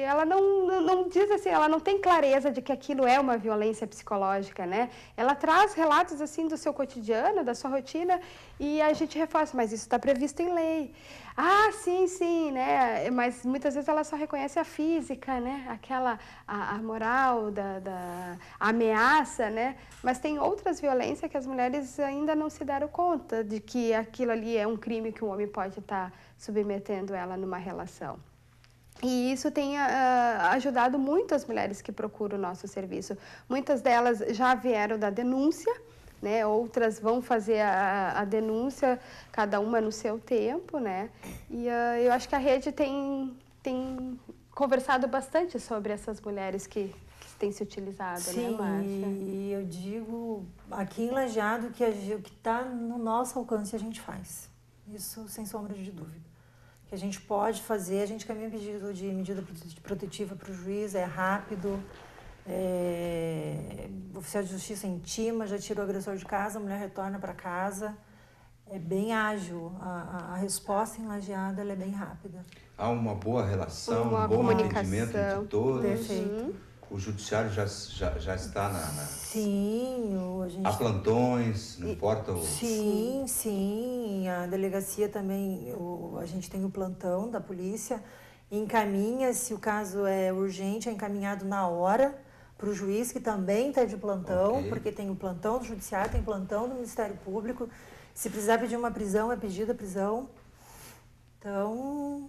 ela não diz assim, ela não tem clareza de que aquilo é uma violência psicológica, né? Ela traz relatos assim do seu cotidiano, da sua rotina, e a gente reforça, mas isso está previsto em lei. Ah, sim, né? Mas muitas vezes ela só reconhece a física, né? Aquela, a moral da ameaça, né? Mas tem outras violências que as mulheres ainda não se deram conta de que aquilo ali é um crime que um homem pode estar submetendo ela numa relação. E isso tem ajudado muito as mulheres que procuram o nosso serviço. Muitas delas já vieram da denúncia, né? Outras vão fazer a denúncia, cada uma no seu tempo, né? E eu acho que a rede tem conversado bastante sobre essas mulheres que têm se utilizado,
sim,
né, Márcia?
E eu digo aqui em Lajeado que o que está no nosso alcance a gente faz. Isso sem sombra de dúvida. Que a gente pode fazer, a gente caminha pedido de medida protetiva para o juiz, é rápido. O oficial de justiça intima, já tira o agressor de casa, a mulher retorna para casa. É bem ágil, a resposta em Lajeado ela é bem rápida.
Há uma boa relação,
uma
um bom
comunicação
entendimento entre todos.
Perfeito.
O judiciário já está na...
Sim, a gente...
Há plantões, não importa o...
Sim, a delegacia também, a gente tem o plantão da polícia, encaminha, se o caso é urgente, é encaminhado na hora para o juiz, que também está de plantão, porque tem o plantão do judiciário, tem plantão do Ministério Público, se precisar pedir uma prisão, é pedida a prisão. Então,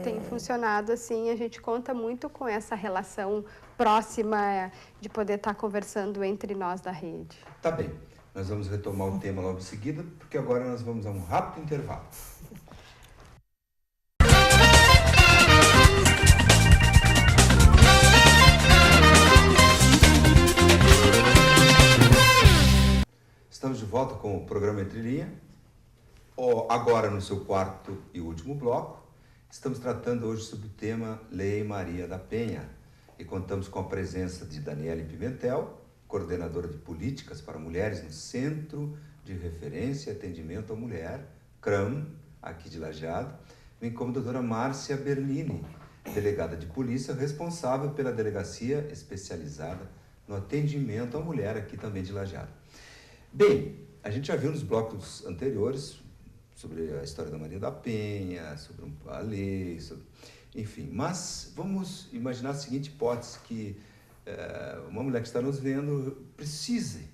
tem funcionado assim, a gente conta muito com essa relação próxima de poder estar conversando entre nós da rede.
Tá bem, nós vamos retomar o tema logo em seguida, porque agora nós vamos a um rápido intervalo. Estamos de volta com o programa Entre Linha. Agora no seu quarto e último bloco, estamos tratando hoje sobre o tema Lei Maria da Penha e contamos com a presença de Daniele Pimentel, coordenadora de políticas para mulheres no Centro de Referência e Atendimento à Mulher, CRAM, aqui de Lajeado, bem como a doutora Márcia Bernini, delegada de polícia responsável pela delegacia especializada no atendimento à mulher aqui também de Lajeado. Bem, a gente já viu nos blocos anteriores sobre a história da Maria da Penha, sobre a lei, enfim. Mas vamos imaginar a seguinte hipótese, que uma mulher que está nos vendo precise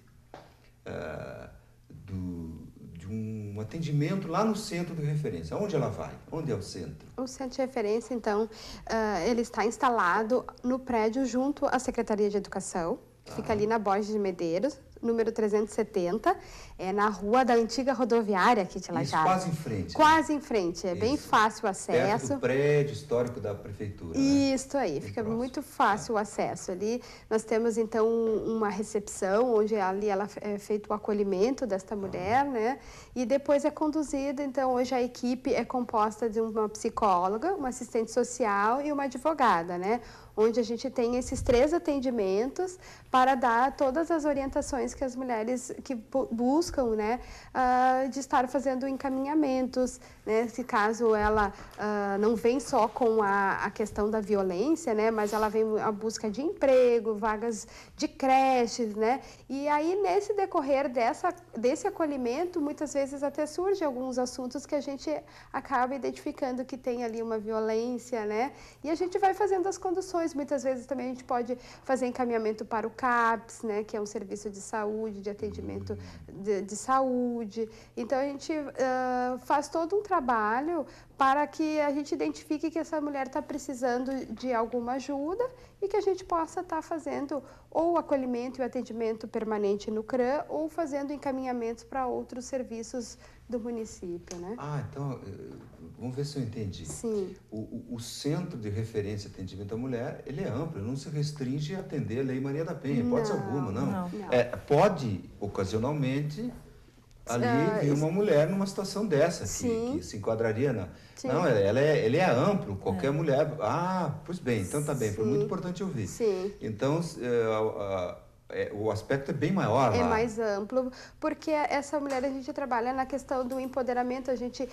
de um atendimento lá no centro de referência. Onde ela vai? Onde é o centro?
O centro de referência, então, ele está instalado no prédio junto à Secretaria de Educação, que fica ali na Borges de Medeiros, número 370, na rua da antiga rodoviária aqui de Lajeado.
Quase em frente.
Quase em frente,
Isso.
Bem fácil o acesso.
Perto do prédio histórico da prefeitura.
Isso aí,
bem
fica
próximo.
muito fácil o acesso. Ali nós temos, então, uma recepção, onde ali ela é feito o acolhimento desta mulher, né? E depois é conduzida, então, hoje a equipe é composta de uma psicóloga, uma assistente social e uma advogada, né? Onde a gente tem esses 3 atendimentos para dar todas as orientações situações que as mulheres que buscam, né, de estar fazendo encaminhamentos, né, se caso ela não vem só com a questão da violência, né, mas ela vem à busca de emprego, vagas de creches, né, e aí nesse decorrer desse acolhimento, muitas vezes até surgem alguns assuntos que a gente acaba identificando que tem ali uma violência, né, e a gente vai fazendo as conduções. Muitas vezes também a gente pode fazer encaminhamento para o CAPS, né, que é um serviço de saúde, de atendimento de saúde. Então, a gente faz todo um trabalho para que a gente identifique que essa mulher está precisando de alguma ajuda e que a gente possa estar fazendo ou o acolhimento e o atendimento permanente no CRAM ou fazendo encaminhamentos para outros serviços do município, né?
Então, vamos ver se eu entendi.
Sim.
O Centro de Referência e Atendimento à Mulher, ele é amplo, não se restringe a atender a Lei Maria da Penha, hipótese alguma, não. Pode, ocasionalmente, ali vir uma mulher numa situação dessa, que se enquadraria na... Sim. Não, ele é amplo, qualquer mulher... Pois bem, então tá bem, foi muito importante ouvir.
Sim.
Então, o aspecto é bem maior lá.
É mais amplo, porque essa mulher, a gente trabalha na questão do empoderamento, a gente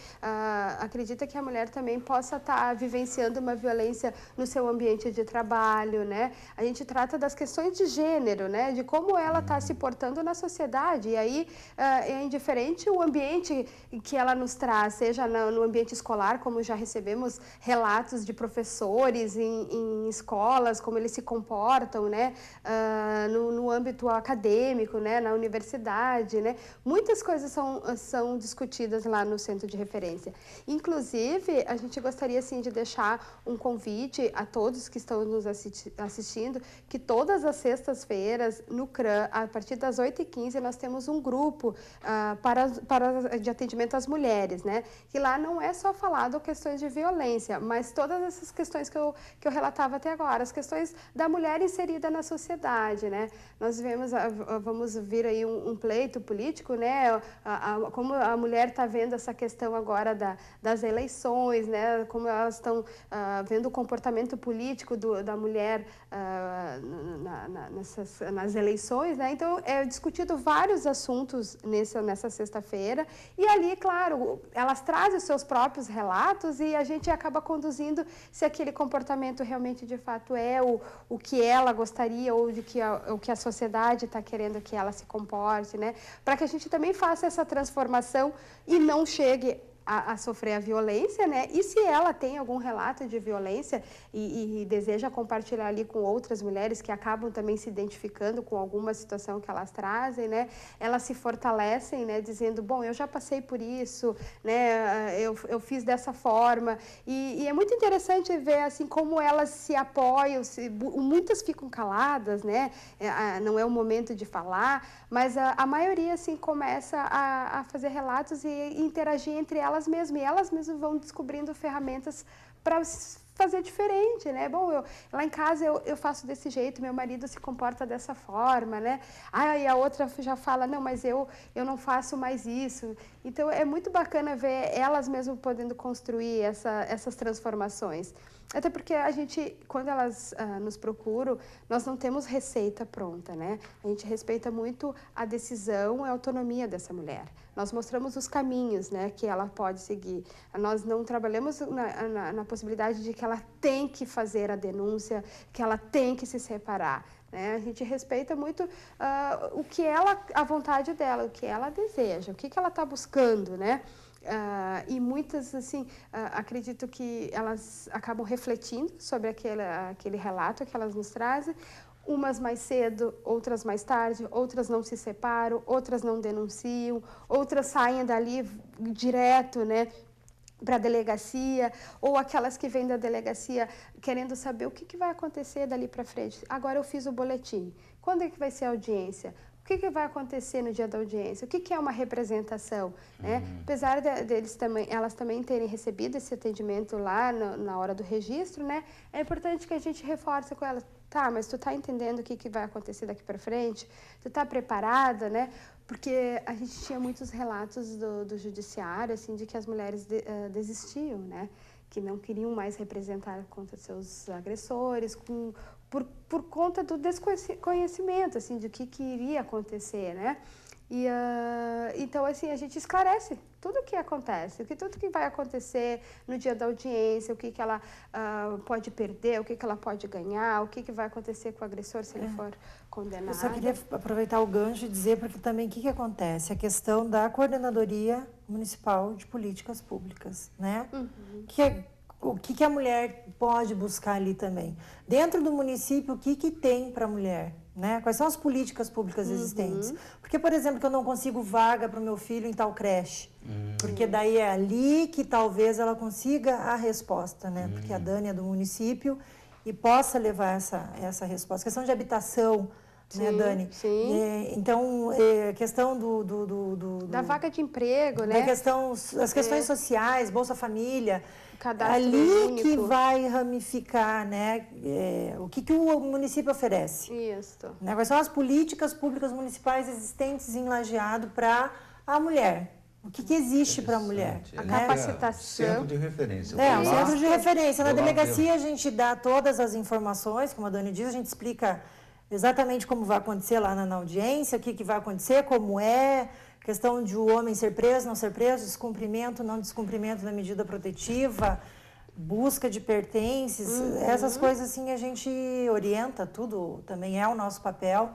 acredita que a mulher também possa estar vivenciando uma violência no seu ambiente de trabalho, né? A gente trata das questões de gênero, né? De como ela está se portando na sociedade, e aí é indiferente o ambiente que ela nos traz, seja no ambiente escolar, como já recebemos relatos de professores em escolas, como eles se comportam, né? No âmbito acadêmico, né, na universidade, né, muitas coisas são discutidas lá no Centro de Referência. Inclusive, a gente gostaria, assim, de deixar um convite a todos que estão nos assistindo, que todas as sextas-feiras, no CRAM, a partir das 8h15, nós temos um grupo de atendimento às mulheres, né, que lá não é só falado questões de violência, mas todas essas questões que eu relatava até agora, as questões da mulher inserida na sociedade, né. Nós vamos vir aí um pleito político, né? Como a mulher está vendo essa questão agora das eleições, né? Como elas estão vendo o comportamento político da mulher nas eleições, né? Então, é discutido vários assuntos nessa sexta-feira e ali, claro, elas trazem os seus próprios relatos e a gente acaba conduzindo se aquele comportamento realmente, de fato, é o que ela gostaria ou o que a sociedade está querendo que ela se comporte, né? Para que a gente também faça essa transformação e não chegue a sofrer a violência, né? E se ela tem algum relato de violência e deseja compartilhar ali com outras mulheres que acabam também se identificando com alguma situação que elas trazem, né? Elas se fortalecem, né? Dizendo, bom, eu já passei por isso, né? Eu fiz dessa forma. E é muito interessante ver, assim, como elas se apoiam, muitas ficam caladas, né? Não é o momento de falar, mas a maioria, assim, começa a fazer relatos e interagir entre elas mesmas, e elas mesmas vão descobrindo ferramentas para fazer diferente, né? Bom, lá em casa eu faço desse jeito, meu marido se comporta dessa forma, né? E a outra já fala, não, mas eu não faço mais isso. Então, é muito bacana ver elas mesmas podendo construir essas transformações. Até porque a gente, quando elas nos procuram, nós não temos receita pronta, né? A gente respeita muito a decisão e a autonomia dessa mulher. Nós mostramos os caminhos, né, que ela pode seguir. Nós não trabalhamos na possibilidade de que ela tem que fazer a denúncia, que ela tem que se separar, né? A gente respeita muito o que a vontade dela, o que ela deseja, o que ela está buscando, né? E muitas, assim, acredito que elas acabam refletindo sobre aquele relato que elas nos trazem, umas mais cedo, outras mais tarde, outras não se separam, outras não denunciam, outras saem dali direto, né, para a delegacia, ou aquelas que vêm da delegacia querendo saber o que vai acontecer dali para frente. Agora eu fiz o boletim, quando é que vai ser a audiência? O que vai acontecer no dia da audiência? O que é uma representação? Né? Apesar elas também terem recebido esse atendimento lá na hora do registro, né? É importante que a gente reforce com elas. Tá, mas tu tá entendendo o que vai acontecer daqui para frente? Tu tá preparada, né? Porque a gente tinha muitos relatos do judiciário, assim, de que as mulheres desistiam, né? Que não queriam mais representar contra seus agressores, por conta do desconhecimento, assim, de que iria acontecer, né? E, então, assim, a gente esclarece tudo o que acontece, tudo que vai acontecer no dia da audiência, o que ela pode perder, o que ela pode ganhar, o que vai acontecer com o agressor se ele for condenado.
Eu só queria aproveitar o gancho e dizer, porque também o que acontece? A questão da Coordenadoria Municipal de Políticas Públicas, né? O que a mulher pode buscar ali também? Dentro do município, o que tem para a mulher? Né? Quais são as políticas públicas existentes? Porque, por exemplo, que eu não consigo vaga para o meu filho em tal creche. Porque daí é ali que talvez ela consiga a resposta, né? Porque a Dani é do município e possa levar essa resposta. Questão de habitação, né, Dani?
Sim.
Então, questão
da vaga de emprego, né?
As questões sociais, Bolsa Família.
Cadastro
ali
único.
Que vai ramificar, né? O que o município oferece.
Isso.
Né? Quais são as políticas públicas municipais existentes em Lajeado para a mulher? O que existe para a mulher?
A capacitação.
Centro de referência.
Um centro de referência. Na delegacia a gente dá todas as informações, como a Dani diz, a gente explica exatamente como vai acontecer lá na audiência, o que vai acontecer, como é, questão de o homem ser preso, não ser preso, descumprimento, não descumprimento da medida protetiva, busca de pertences, essas coisas assim a gente orienta, tudo também é o nosso papel.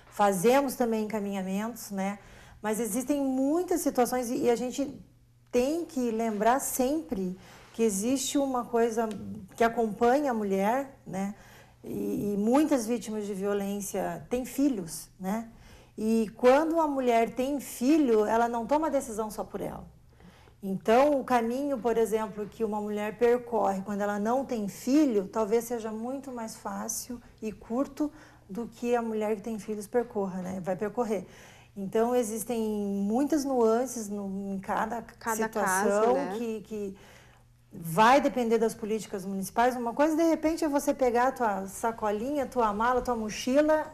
Fazemos também encaminhamentos, né? Mas existem muitas situações e a gente tem que lembrar sempre que existe uma coisa que acompanha a mulher, né? E muitas vítimas de violência têm filhos, né? E quando a mulher tem filho, ela não toma decisão só por ela. Então, o caminho, por exemplo, que uma mulher percorre quando ela não tem filho, talvez seja muito mais fácil e curto do que a mulher que tem filhos percorra, né? Vai percorrer. Então, existem muitas nuances em cada situação
caso, né?
que vai depender das políticas municipais. Uma coisa, de repente, é você pegar a tua sacolinha, tua mala, tua mochila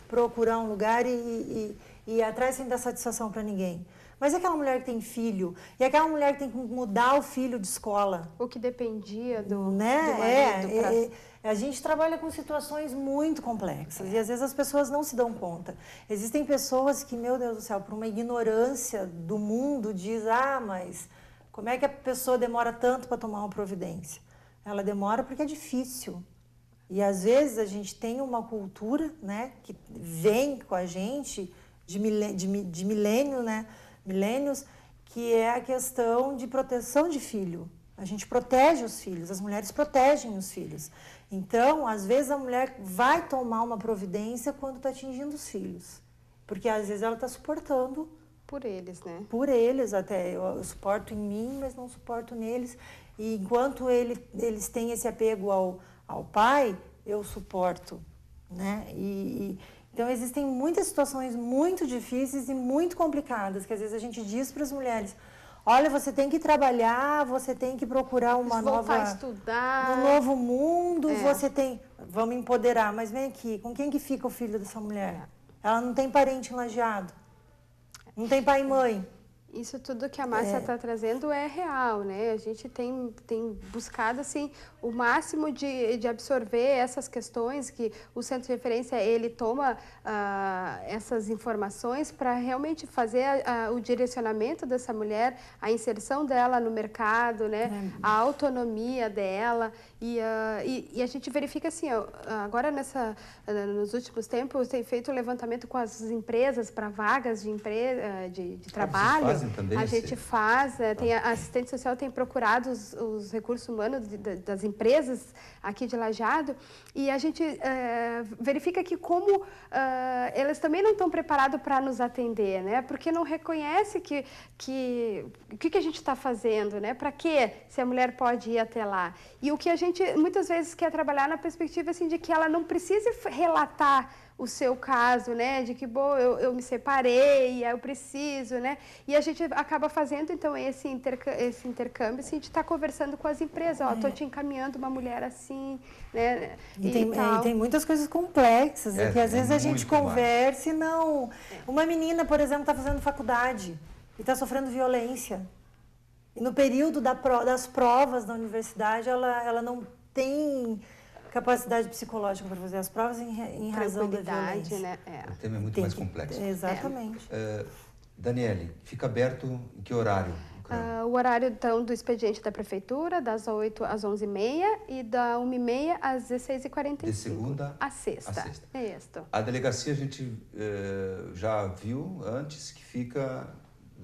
procurar um lugar e ir atrás sem dar satisfação para ninguém. Mas e aquela mulher que tem filho? E aquela mulher que tem que mudar o filho de escola?
O que dependia do
marido. A gente trabalha com situações muito complexas e às vezes as pessoas não se dão conta. Existem pessoas que, meu Deus do céu, por uma ignorância do mundo, diz, mas como é que a pessoa demora tanto para tomar uma providência? Ela demora porque é difícil. E às vezes a gente tem uma cultura, né, que vem com a gente de milênio, né, milênios, que é a questão de proteção de filho. A gente protege os filhos, as mulheres protegem os filhos. Então, às vezes a mulher vai tomar uma providência quando está atingindo os filhos. Porque às vezes ela está suportando
por eles, né?
Por eles até. Eu suporto em mim, mas não suporto neles. E enquanto eles têm esse apego ao pai, eu suporto, né? Então, existem muitas situações muito difíceis e muito complicadas, que às vezes a gente diz para as mulheres, olha, você tem que trabalhar, você tem que procurar voltar
a estudar.
Um novo mundo, você tem... Vamos empoderar, mas vem aqui, com quem que fica o filho dessa mulher? Ela não tem parente em Lajeado. Não tem pai e mãe.
Isso tudo que a Márcia está trazendo é real, né? A gente tem buscado, assim, o máximo de absorver essas questões, que o Centro de Referência, ele toma essas informações para realmente fazer o direcionamento dessa mulher, a inserção dela no mercado, né? A autonomia dela. E a gente verifica, assim, agora nos últimos tempos, tem feito o levantamento com as empresas para vagas de trabalho.
Também
a gente faz, a assistente social tem procurado os recursos humanos das empresas aqui de Lajeado e a gente verifica que como elas também não estão preparados para nos atender, né? Porque não reconhece o que a gente está fazendo, né? Para quê? Se a mulher pode ir até lá. E o que a gente muitas vezes quer trabalhar na perspectiva assim, de que ela não precise relatar o seu caso, né, de que, bom, eu me separei, eu preciso, né, e a gente acaba fazendo, então, esse intercâmbio, assim, de estar conversando com as empresas, estou te encaminhando uma mulher assim, né,
tem muitas coisas complexas, que às vezes a gente conversa e não... Uma menina, por exemplo, está fazendo faculdade e está sofrendo violência, e no período das provas da universidade, ela não tem capacidade psicológica para fazer as provas em razão da violência.
Né?
O tema é muito mais complexo.
Exatamente.
Daniele, fica aberto em que horário?
O horário, então, do expediente da Prefeitura, das 8 às 11h30 e da 1h30 às 16h45.
De segunda
a sexta.
Isso. A delegacia a gente já viu antes que fica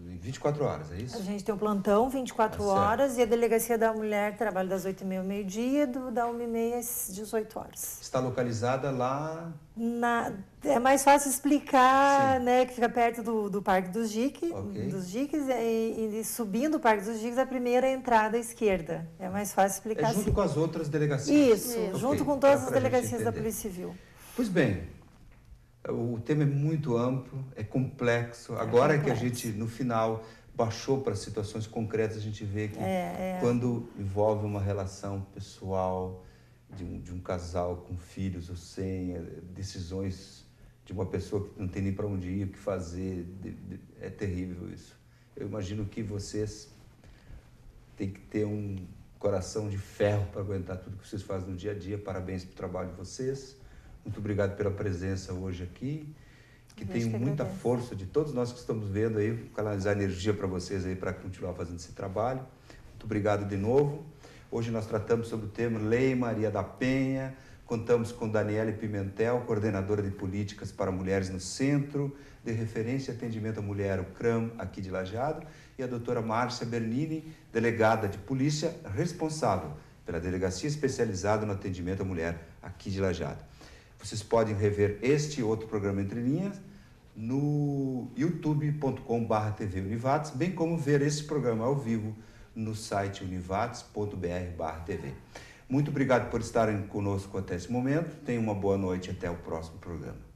24 horas, é isso?
A gente tem um plantão 24 horas e a Delegacia da Mulher trabalha das 8h30 ao meio-dia, da 1h30 às 18 horas.
Está localizada lá...
É mais fácil explicar, né, que fica perto do Parque dos Jiques, e subindo o Parque dos Jiques, a primeira entrada à esquerda. É mais fácil explicar
junto com as outras delegacias.
Isso, junto com todas as delegacias da Polícia Civil.
Pois bem, o tema é muito amplo, é complexo. Agora que a gente, no final, baixou para situações concretas, a gente vê que quando envolve uma relação pessoal de um casal com filhos ou sem, decisões de uma pessoa que não tem nem para onde ir, o que fazer, é terrível isso. Eu imagino que vocês têm que ter um coração de ferro para aguentar tudo que vocês fazem no dia a dia. Parabéns pelo trabalho de vocês. Muito obrigado pela presença hoje aqui. Que tenham muita força de todos nós que estamos vendo aí, canalizar energia para vocês aí para continuar fazendo esse trabalho. Muito obrigado de novo. Hoje nós tratamos sobre o tema Lei Maria da Penha. Contamos com Daniele Pimentel, coordenadora de políticas para mulheres no Centro de Referência e Atendimento à Mulher, o CRAM, aqui de Lajeado, e a doutora Márcia Bernini, delegada de polícia responsável pela Delegacia Especializada no Atendimento à Mulher, aqui de Lajeado. Vocês podem rever este e outro programa Entre Linhas no youtube.com/TV Univates, bem como ver esse programa ao vivo no site univates.br/TV. Muito obrigado por estarem conosco até esse momento. Tenham uma boa noite e até o próximo programa.